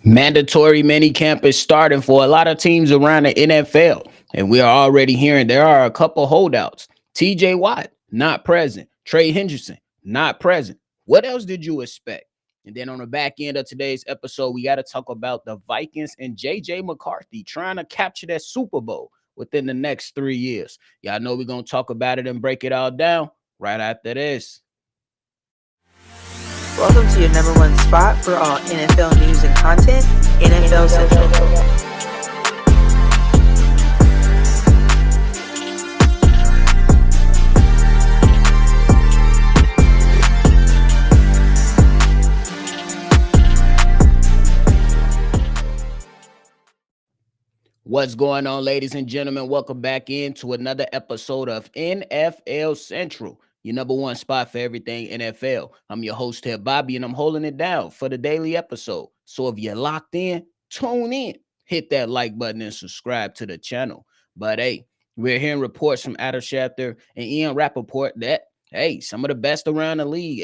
Mandatory minicamp is starting for a lot of teams around the NFL, and we are already hearing there are a couple holdouts. TJ Watt, not present. Trey Henderson, not present. What else did you expect? And then on the back end of today's episode, we got to talk about the Vikings and JJ McCarthy trying to capture that Super Bowl within the next 3 years. Y'all know we're going to talk about it and break it all down right after this. Welcome to your number one spot for all NFL news and content, NFL Central. What's going on, ladies and gentlemen? Welcome back into another episode of NFL Central, your number one spot for everything NFL. I'm your host here, Bobby, and I'm holding it down for the daily episode. So if you're locked in, tune in, hit that like button and subscribe to the channel. But hey, we're hearing reports from Adam Schefter and Ian Rappaport that, hey, some of the best around the league,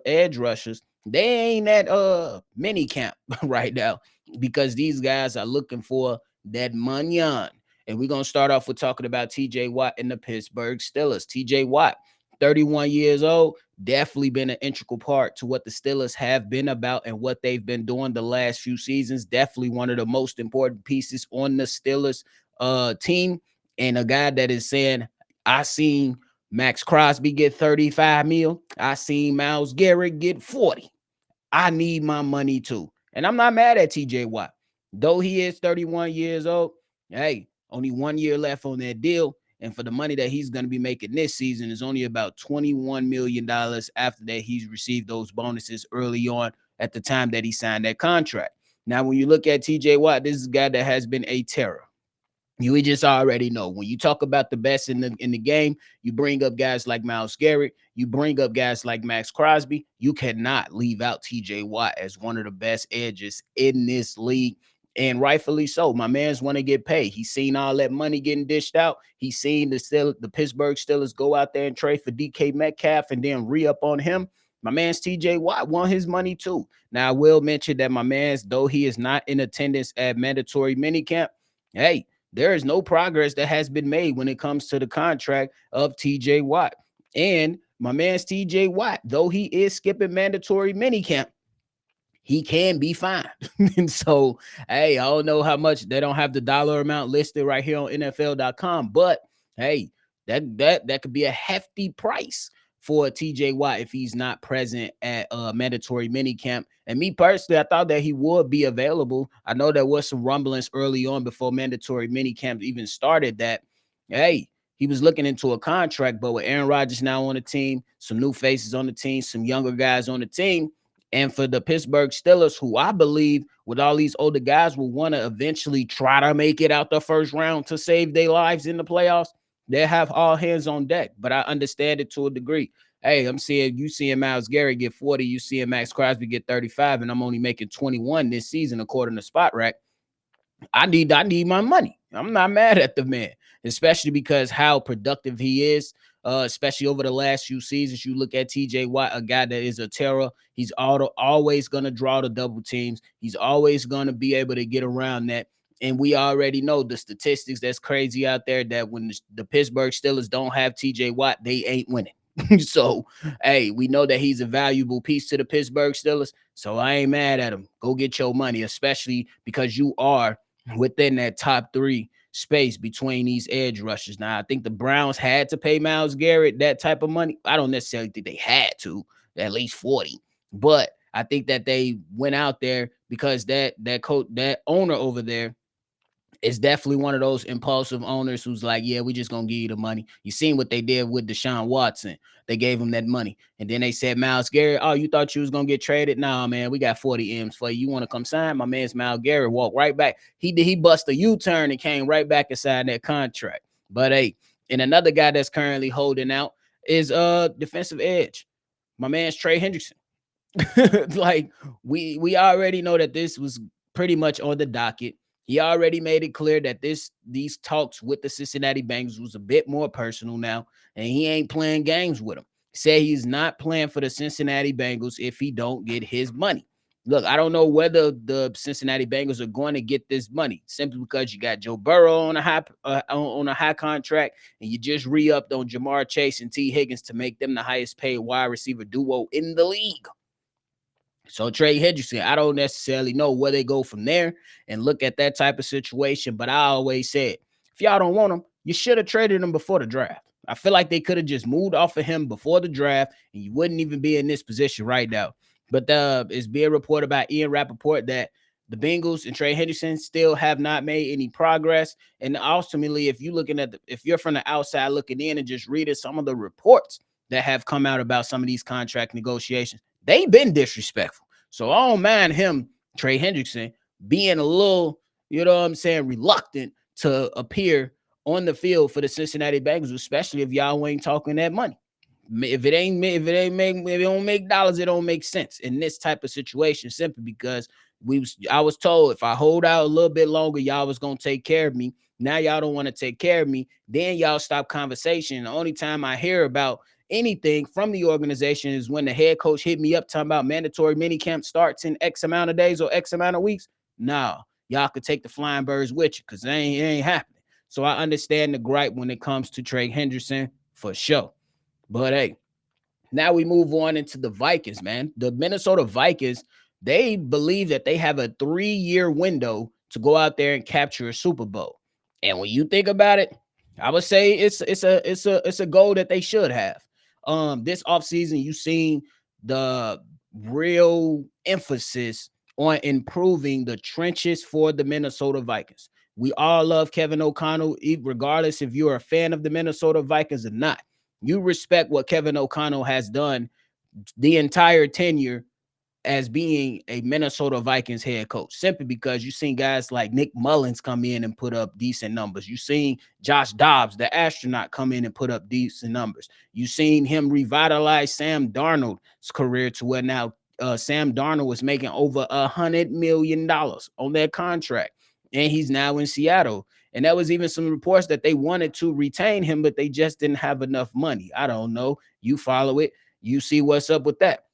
edge rushers, they ain't at mini camp right now because these guys are looking for that manyan. And we're going to start off with talking about TJ Watt and the Pittsburgh Steelers. TJ Watt, 31 years old, definitely been an integral part to what the Steelers have been about and what they've been doing the last few seasons. Definitely one of the most important pieces on the Steelers team. And a guy that is saying, I seen Max Crosby get 35 mil. I seen Myles Garrett get 40. I need my money too. And I'm not mad at TJ Watt. Though he is 31 years old, hey, only 1 year left on that deal. And for the money that he's going to be making this season is only about $21 million after that he's received those bonuses early on at the time that he signed that contract. Now, when you look at TJ Watt, this is a guy that has been a terror. You just already know when you talk about the best in the game, you bring up guys like Myles Garrett, you bring up guys like Max Crosby. You cannot leave out TJ Watt as one of the best edges in this league. And rightfully so. My man's want to get paid. He's seen all that money getting dished out. He's seen the Pittsburgh Steelers go out there and trade for DK Metcalf and then re-up on him. My man's TJ Watt want his money too. Now, I will mention that my man's, though he is not in attendance at mandatory minicamp, hey, there is no progress that has been made when it comes to the contract of TJ Watt. And my man's TJ Watt, though he is skipping mandatory minicamp, he can be fined. And so, hey, I don't know how much. They don't have the dollar amount listed right here on NFL.com, but hey, that could be a hefty price for TJ Watt if he's not present at mandatory minicamp. And me personally, I thought that he would be available. I know there was some rumblings early on before mandatory minicamp even started that, hey, he was looking into a contract, but with Aaron Rodgers now on the team, some new faces on the team, some younger guys on the team, and for the Pittsburgh Steelers, who I believe with all these older guys will want to eventually try to make it out the first round to save their lives in the playoffs, they have all hands on deck. But I understand it to a degree. Hey, I'm seeing you seeing Myles Garrett get 40, you seeing Max Crosby get 35, and I'm only making 21 this season according to Spot Rack. I need my money. I'm not mad at the man, especially because how productive he is, especially over the last few seasons. You look at TJ Watt, a guy that is a terror. He's always going to draw the double teams. He's always going to be able to get around that. And we already know the statistics that's crazy out there that when the Pittsburgh Steelers don't have TJ Watt, they ain't winning. So, hey, we know that he's a valuable piece to the Pittsburgh Steelers. So I ain't mad at him. Go get your money, especially because you are within that top three space between these edge rushers. Now, I think the Browns had to pay Myles Garrett that type of money. I don't necessarily think they had to, at least 40. But I think that they went out there because that owner over there is definitely one of those impulsive owners who's like, yeah, we just gonna give you the money. You seen what they did with Deshaun Watson. They gave him that money. And then they said, Myles Garrett, oh, you thought you was gonna get traded? Nah, man, we got 40 M's for you. You want to come sign? My man's Myles Garrett walked right back. He bust a U-turn and came right back inside that contract. But hey, and another guy that's currently holding out is defensive edge. My man's Trey Hendrickson. Like we already know that this was pretty much on the docket. He already made it clear that these talks with the Cincinnati Bengals was a bit more personal now, and he ain't playing games with them. He said he's not playing for the Cincinnati Bengals if he don't get his money. Look, I don't know whether the Cincinnati Bengals are going to get this money simply because you got Joe Burrow on on a high contract, and you just re-upped on Jamar Chase and T Higgins to make them the highest paid wide receiver duo in the league. So Trey Hendrickson, I don't necessarily know where they go from there and look at that type of situation. But I always said, if y'all don't want him, you should have traded him before the draft. I feel like they could have just moved off of him before the draft, and you wouldn't even be in this position right now. But it's being reported by Ian Rappaport that the Bengals and Trey Hendrickson still have not made any progress. And ultimately, if you're looking at if you're from the outside looking in and just reading some of the reports that have come out about some of these contract negotiations, they've been disrespectful. So I don't mind him, Trey Hendrickson, being a little, you know what I'm saying, reluctant to appear on the field for the Cincinnati Bengals, especially if y'all ain't talking that money. If it don't make dollars, it don't make sense in this type of situation. Simply because I was told if I hold out a little bit longer, y'all was gonna take care of me. Now y'all don't want to take care of me. Then y'all stop conversation. The only time I hear about anything from the organization is when the head coach hit me up talking about mandatory minicamp starts in X amount of days or X amount of weeks. No, y'all could take the flying birds with you because it ain't happening. So I understand the gripe when it comes to Trey Hendrickson for sure. But hey, now we move on into the Vikings, man. The Minnesota Vikings, they believe that they have a 3-year window to go out there and capture a Super Bowl. And when you think about it, I would say it's a goal that they should have. This offseason, you've seen the real emphasis on improving the trenches for the Minnesota Vikings. We all love Kevin O'Connell, regardless if you're a fan of the Minnesota Vikings or not. You respect what Kevin O'Connell has done the entire tenure as being a Minnesota Vikings head coach, simply because you've seen guys like Nick Mullins come in and put up decent numbers. You've seen Josh Dobbs, the astronaut, come in and put up decent numbers. You've seen him revitalize Sam Darnold's career to where now Sam Darnold was making over $100 million on that contract, and he's now in Seattle. And there was even some reports that they wanted to retain him, but they just didn't have enough money. I don't know. You follow it. You see what's up with that.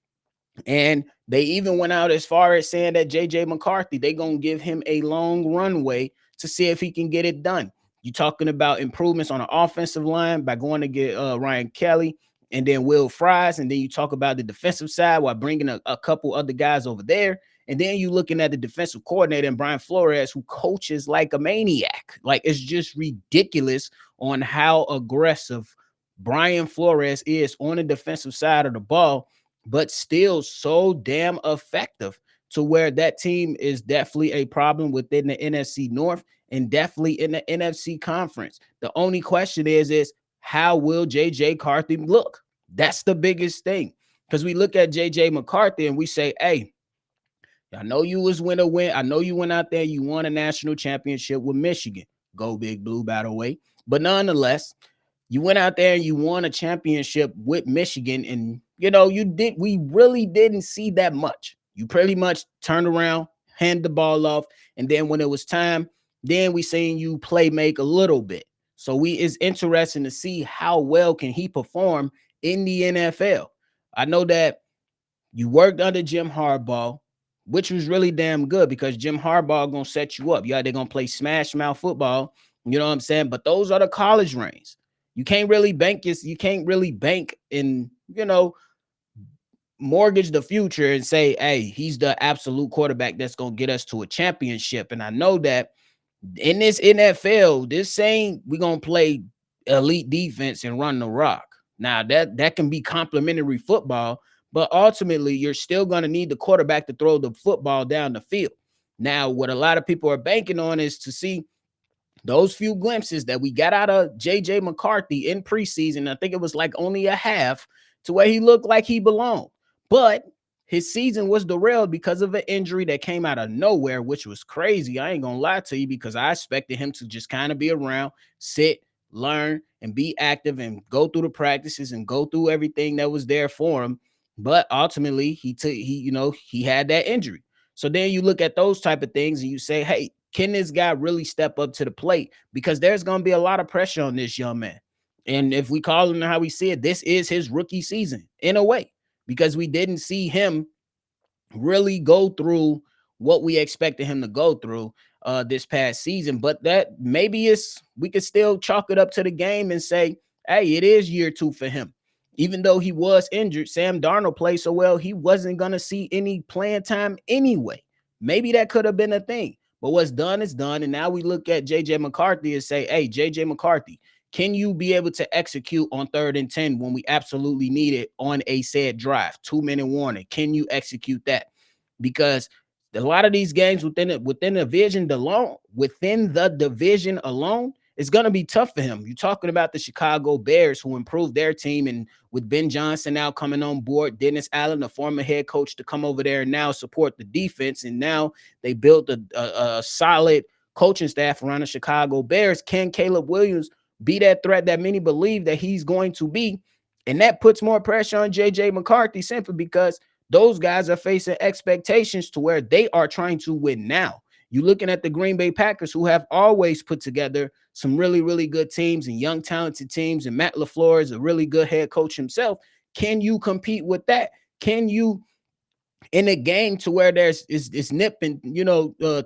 And they even went out as far as saying that JJ McCarthy, they going to give him a long runway to see if he can get it done. You talking about improvements on the offensive line by going to get Ryan Kelly and then Will Fries. And then you talk about the defensive side while bringing a couple other guys over there. And then you looking at the defensive coordinator and Brian Flores, who coaches like a maniac. Like, it's just ridiculous on how aggressive Brian Flores is on the defensive side of the ball, but still so damn effective to where that team is definitely a problem within the NFC North and definitely in the NFC conference. The only question is how will JJ McCarthy look? That's the biggest thing. Because we look at JJ McCarthy and we say, hey, I know you was win. I know you went out there, you won a national championship with Michigan. Go Big Blue, by the way. But nonetheless, you went out there and you won a championship with Michigan, and we really didn't see that much. You pretty much turned around, hand the ball off, and then when it was time, then we seen you play make a little bit. So it's interesting to see how well can he perform in the NFL. I know that you worked under Jim Harbaugh, which was really damn good because Jim Harbaugh gonna set you up. Yeah, they're gonna play smash mouth football. You know what I'm saying? But those are the college reigns. You can't really bank and mortgage the future and say, hey, he's the absolute quarterback that's gonna get us to a championship. And I know that in this NFL, this ain't we gonna play elite defense and run the rock. Now that can be complimentary football, but ultimately you're still gonna need the quarterback to throw the football down the field. Now, what a lot of people are banking on is to see those few glimpses that we got out of JJ McCarthy in preseason. I think it was like only a half to where he looked like he belonged. But his season was derailed because of an injury that came out of nowhere, which was crazy. I ain't gonna lie to you because I expected him to just kind of be around, sit, learn, and be active and go through the practices and go through everything that was there for him. But ultimately, he had that injury. So then you look at those type of things and you say, hey, can this guy really step up to the plate? Because there's going to be a lot of pressure on this young man. And if we call him how we see it, this is his rookie season in a way, because we didn't see him really go through what we expected him to go through this past season. But that maybe it's we could still chalk it up to the game and say, hey, it is year two for him. Even though he was injured, Sam Darnold played so well, he wasn't gonna see any playing time anyway. Maybe that could have been a thing. But what's done is done. And now we look at JJ McCarthy and say, hey, JJ McCarthy, can you be able to execute on 3rd and 10 when we absolutely need it on a said drive? 2-minute warning. Can you execute that? Because a lot of these games within the division alone, it's gonna be tough for him. You're talking about the Chicago Bears who improved their team, and with Ben Johnson now coming on board, Dennis Allen, the former head coach, to come over there and now support the defense, and now they built a solid coaching staff around the Chicago Bears. Can Caleb Williams be that threat that many believe that he's going to be? And that puts more pressure on JJ McCarthy simply because those guys are facing expectations to where they are trying to win now. You're looking at the Green Bay Packers, who have always put together some really, really good teams and young, talented teams. And Matt LaFleur is a really good head coach himself. Can you compete with that? Can you, in a game to where there's it's nip and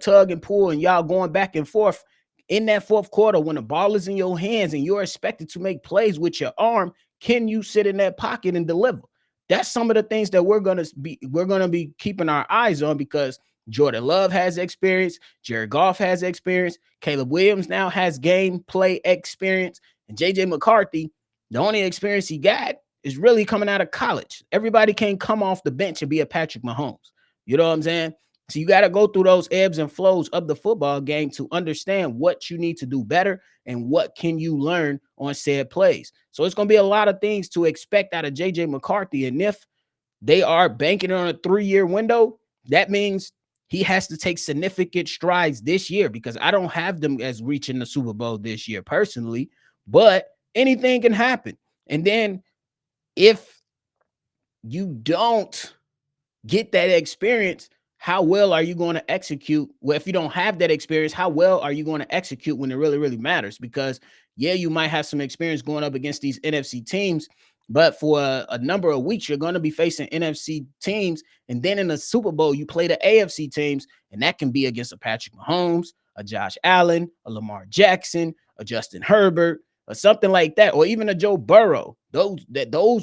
tug and pull and y'all going back and forth in that fourth quarter when the ball is in your hands and you're expected to make plays with your arm? Can you sit in that pocket and deliver? That's some of the things that we're gonna be keeping our eyes on, because Jordan Love has experience, Jared Goff has experience, Caleb Williams now has gameplay experience, and JJ McCarthy, the only experience he got is really coming out of college. Everybody can't come off the bench and be a Patrick Mahomes. You know what I'm saying? So you got to go through those ebbs and flows of the football game to understand what you need to do better and what can you learn on said plays. So it's going to be a lot of things to expect out of JJ McCarthy. And if they are banking on a 3-year window, that means he has to take significant strides this year, because I don't have them as reaching the Super Bowl this year personally, but anything can happen. And then if you don't get that experience, how well are you going to execute? Well, if you don't have that experience, how well are you going to execute when it really, really matters? Because, yeah, you might have some experience going up against these NFC teams, but for a number of weeks, you're going to be facing NFC teams. And then in the Super Bowl, you play the AFC teams, and that can be against a Patrick Mahomes, a Josh Allen, a Lamar Jackson, a Justin Herbert, or something like that, or even a Joe Burrow. Those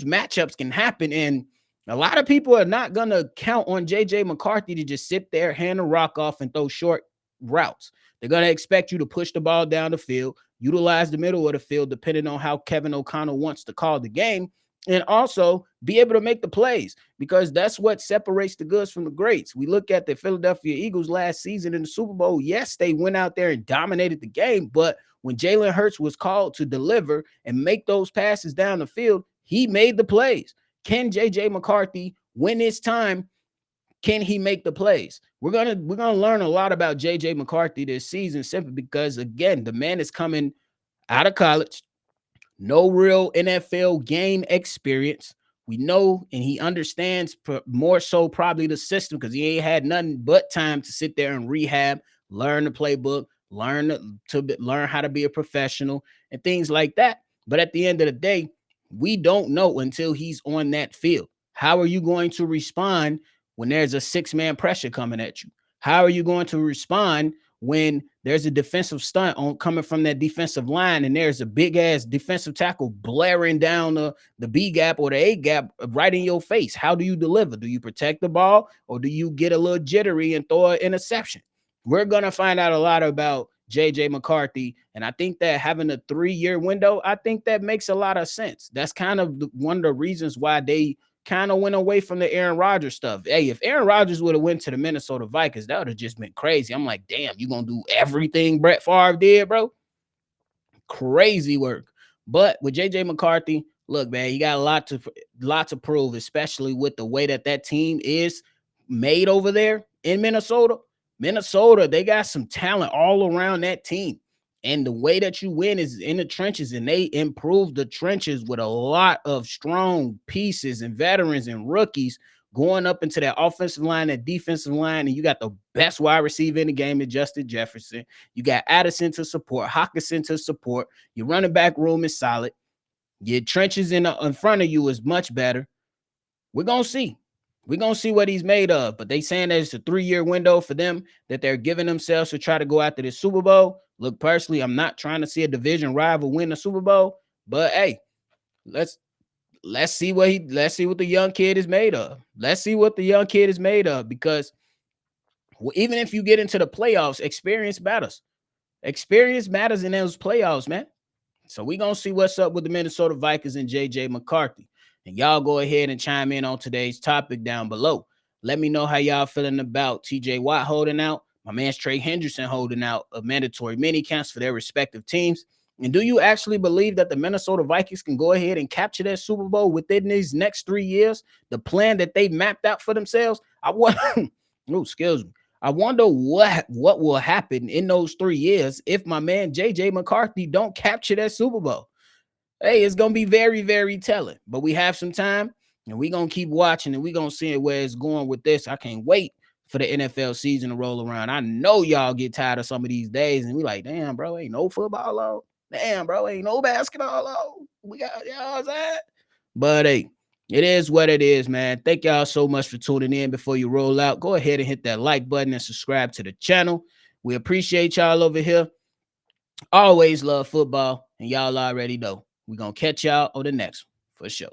matchups can happen. And a lot of people are not going to count on JJ McCarthy to just sit there, hand the rock off, and throw short routes. They're going to expect you to push the ball down the field, utilize the middle of the field, depending on how Kevin O'Connell wants to call the game, and also be able to make the plays, because that's what separates the goods from the greats. We look at the Philadelphia Eagles last season in the Super Bowl. Yes, they went out there and dominated the game, but when Jalen Hurts was called to deliver and make those passes down the field, he made the plays. Can JJ McCarthy, when it's time, can he make the plays? We're gonna learn a lot about JJ McCarthy this season, simply because, again, the man is coming out of college, no real NFL game experience. We know, and he understands more so probably the system, because he ain't had nothing but time to sit there and rehab, learn the playbook, learn how to be a professional and things like that. But at the end of the day, we don't know until he's on that field. How are you going to respond when there's a 6-man pressure coming at you? How are you going to respond when there's a defensive stunt on coming from that defensive line, and there's a big ass defensive tackle blaring down the B gap or the A gap right in your face? How do you deliver? Do you protect the ball, or do you get a little jittery and throw an interception? We're going to find out a lot about JJ McCarthy. And I think that having a 3-year window, I think that makes a lot of sense. That's kind of one of the reasons why they kind of went away from the Aaron Rodgers stuff. Hey, if Aaron Rodgers would have went to the Minnesota Vikings, that would have just been crazy. I'm like, damn, you gonna do everything Brett Favre did, bro? Crazy work. But with JJ McCarthy, look, man, he got a lot to prove, especially with the way that team is made over there in Minnesota. Minnesota, they got some talent all around that team. And the way that you win is in the trenches, and they improve the trenches with a lot of strong pieces and veterans and rookies going up into that offensive line, that defensive line, and you got the best wide receiver in the game in Justin Jefferson. You got Addison to support, Hawkinson to support. Your running back room is solid. Your trenches in front of you is much better. We're gonna see. We're gonna see what he's made of. But they saying that it's a 3-year window for them that they're giving themselves to try to go after this Super Bowl. Look, personally, I'm not trying to see a division rival win the Super Bowl, but hey, let's let's see what the young kid is made of. Let's see what the young kid is made of because even if you get into the playoffs, experience matters. Experience matters in those playoffs, man. So we gonna see what's up with the Minnesota Vikings and JJ McCarthy. And y'all go ahead and chime in on today's topic down below. Let me know how y'all feeling about TJ Watt holding out, my man's Trey Hendrickson holding out of mandatory mini camps for their respective teams. And do you actually believe that the Minnesota Vikings can go ahead and capture that Super Bowl within these next 3 years? The plan that they mapped out for themselves? I want oh, excuse me. I wonder what will happen in those 3 years if my man JJ McCarthy don't capture that Super Bowl. Hey, it's gonna be very, very telling. But we have some time, and we're gonna keep watching, and we're gonna see where it's going with this. I can't wait for the NFL season to roll around. I know y'all get tired of some of these days, and we like, damn, bro, ain't no football on. Damn, bro, ain't no basketball on. We got y'all that. But hey, it is what it is, man. Thank y'all so much for tuning in. Before you roll out, go ahead and hit that like button and subscribe to the channel. We appreciate y'all over here. Always love football, and y'all already know. We're going to catch y'all on the next one for sure.